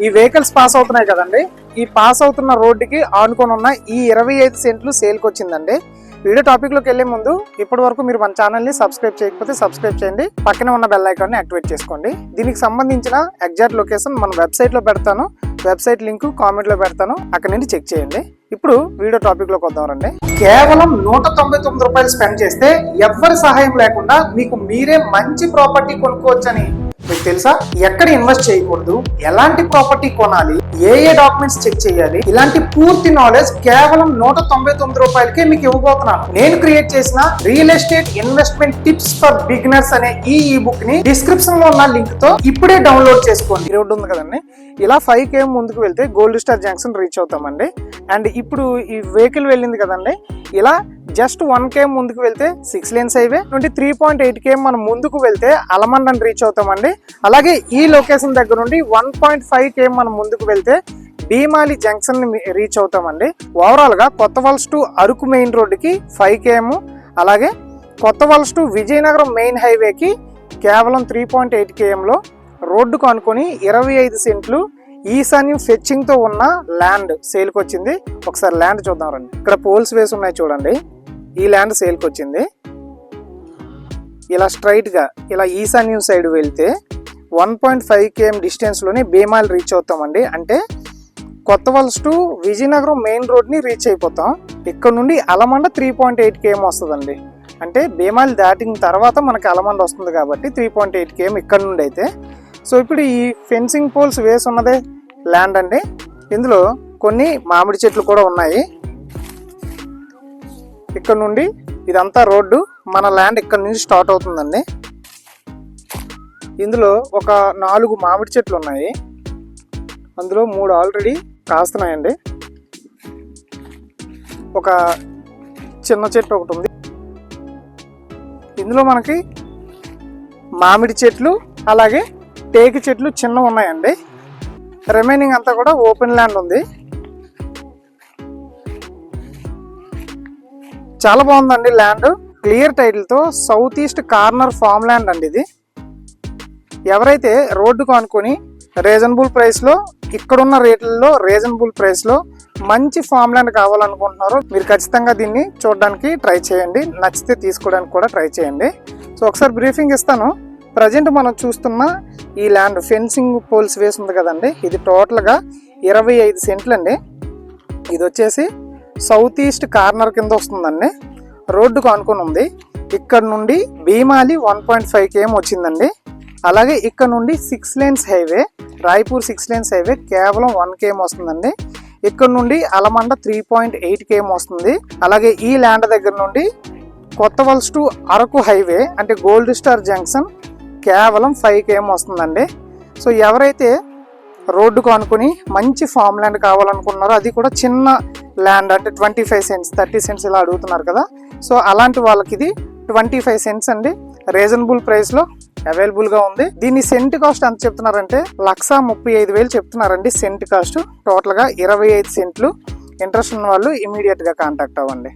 ఈ vehicles pass అవుతున్నాయి కదండి, ఈ పాస్ అవుతున్న రోడ్డుకి ఆనుకొని ఉన్న ఈ 25 సెంట్లు సేల్కి వచ్చిందండి. వీడియో టాపిక్ లోకి వెళ్లే ముందు ఇప్పటి వరకు మీరు మన ఛానల్ ని సబ్స్క్రైబ్ చేయకపోతే సబ్స్క్రైబ్ చేయండి, పక్కనే ఉన్న బెల్ ఐకాన్ ని యాక్టివేట్ చేసుకోండి. దీనికి సంబంధించిన ఎగ్జాక్ట్ లొకేషన్ మన వెబ్సైట్ లో పెడతాను, వెబ్సైట్ లింక్ కామెంట్ లో పెడతాను, అక్కడ నుండి చెక్ చేయండి. ఇప్పుడు వీడియో టాపిక్ లోకి వద్దాం రండి. కేవలం 199 రూపాయలు స్పెండ్ చేస్తే ఎవ్వరి సహాయం లేకుండా మీకు మీరే మంచి ప్రాపర్టీ కొనుక్కోవచ్చని మీకు తెలుసా? ఎక్కడ ఇన్వెస్ట్ చేయకూడదు, ఎలాంటి ప్రాపర్టీ కొనాలి, ఏ డాక్యుమెంట్స్ చెక్ చేయాలి, ఇలాంటి పూర్తి నాలెడ్జ్ కేవలం 199 రూపాయలకే మీకు ఇవ్వబోతున్నాను. నేను క్రియేట్ చేసిన real estate investment tips for beginners అనే ఈ బుక్ ని డిస్క్రిప్షన్ లో ఉన్న లింక్ తో ఇప్పుడే డౌన్లోడ్ చేసుకోండి. ఈ రోడ్డు ఉంది కదండి, ఇలా 5 km ముందుకు వెళ్తే గోల్డ్ స్టార్ జంక్షన్ రీచ్ అవుతామండి. అండ్ ఇప్పుడు ఈ వెహికల్ వెళ్ళింది కదండి, ఇలా జస్ట్ 1 km ముందుకు వెళ్తే 6 lanes హైవే నుండి 3.8 km మనం ముందుకు వెళ్తే అలమండని రీచ్ అవుతామండి. అలాగే ఈ లొకేషన్ దగ్గర నుండి 1.5 km మనం ముందుకు వెళ్తే భీమాలి జంక్షన్ ని రీచ్ అవుతామండి. ఓవరాల్ గా కొత్త వలస టు అరకు మెయిన్ రోడ్డుకి 5 km, అలాగే కొత్త వలస టు విజయనగరం మెయిన్ హైవేకి కేవలం 3.8 km లో రోడ్డుకు అనుకొని 25 సెంట్లు ఈశాన్యం ఫెచ్చింగ్ తో ఉన్న ల్యాండ్ సేల్కి వచ్చింది. ఒకసారి ల్యాండ్ చూద్దాం రండి. ఇక్కడ పోల్స్ వేసి ఉన్నాయి చూడండి, ఈ ల్యాండ్ సేల్కి వచ్చింది. ఇలా స్ట్రైట్ గా ఇలా ఈశాన్యం సైడ్ వెళ్తే 1.5 km డిస్టెన్స్ లోనే భీమాలి రీచ్ అవుతామండి. అంటే కొత్త వలస టు విజయనగరం మెయిన్ రోడ్ ని రీచ్ అయిపోతాం. ఇక్కడ నుండి అలమండ 3.8 km వస్తుందండి. అంటే భీమాలి దాటిన తర్వాత మనకి అలమండ వస్తుంది కాబట్టి 3.8 km ఇక్కడ నుండి అయితే. సో ఇప్పుడు ఈ ఫెన్సింగ్ పోల్స్ వేసి ఉన్నదే ల్యాండ్ అండి. ఇందులో కొన్ని మామిడి చెట్లు కూడా ఉన్నాయి. ఇక్కడ నుండి ఇదంతా రోడ్డు, మన ల్యాండ్ ఇక్కడ నుంచి స్టార్ట్ అవుతుందండి. ఇందులో ఒక 4 మామిడి చెట్లు ఉన్నాయి, అందులో 3 ఆల్రెడీ కాస్తున్నాయండి. ఒక చిన్న చెట్టు ఒకటి ఉంది. ఇందులో మనకి మామిడి చెట్లు అలాగే టేకు చెట్లు చిన్న ఉన్నాయండి. రిమైనింగ్ అంతా కూడా ఓపెన్ ల్యాండ్ ఉంది. చాలా బాగుందండి ల్యాండ్, క్లియర్ టైటిల్ తో south east corner farm land అండి ఇది. ఎవరైతే రోడ్డుకు అనుకొని రీజనబుల్ ప్రైస్ లో, ఇక్కడున్న రేట్లలో రీజనబుల్ ప్రైస్ లో మంచి ఫామ్ ల్యాండ్ కావాలనుకుంటున్నారో మీరు ఖచ్చితంగా దీన్ని చూడడానికి ట్రై చేయండి, నచ్చితే తీసుకోవడానికి కూడా ట్రై చేయండి. సో ఒకసారి బ్రీఫింగ్ ఇస్తాను. ప్రజెంట్ మనం చూస్తున్న ఈ ల్యాండ్ ఫెన్సింగ్ పోల్స్ వేసి ఉంది కదండి, ఇది టోటల్గా 25 సెంట్లు అండి. ఇది వచ్చేసి సౌత్ ఈస్ట్ కార్నర్ కింద వస్తుందండి, రోడ్డుకు అనుకుని ఉంది. ఇక్కడ నుండి భీమాలి 1.5 km వచ్చిందండి. అలాగే ఇక్కడ నుండి 6 lanes highway, Raipur 6 lanes highway కేవలం 1 km వస్తుందండి. ఇక్కడ నుండి అలమండ 3.8 km వస్తుంది. అలాగే ఈ ల్యాండ్ దగ్గర నుండి కొత్త వలస టు అరకు హైవే అంటే గోల్డ్ స్టార్ జంక్షన్ కేవలం 5 km వస్తుందండి. సో ఎవరైతే రోడ్డుకు అనుకుని మంచి ఫామ్ ల్యాండ్ కావాలనుకున్నారో, అది కూడా చిన్న ల్యాండ్ అంటే 25 cents 30 cents ఇలా అడుగుతున్నారు కదా, సో అలాంటి వాళ్ళకి ఇది 25 cents అండి. రీజనబుల్ ప్రైస్ లో అవైలబుల్ గా ఉంది. దీని సెంట్ కాస్ట్ ఎంత చెప్తున్నారంటే 1,35,000 చెప్తున్నారండి సెంట్ కాస్ట్. టోటల్ గా 25 సెంట్లు. ఇంట్రెస్ట్ ఉన్న వాళ్ళు ఇమీడియట్ గా కాంటాక్ట్ అవ్వండి.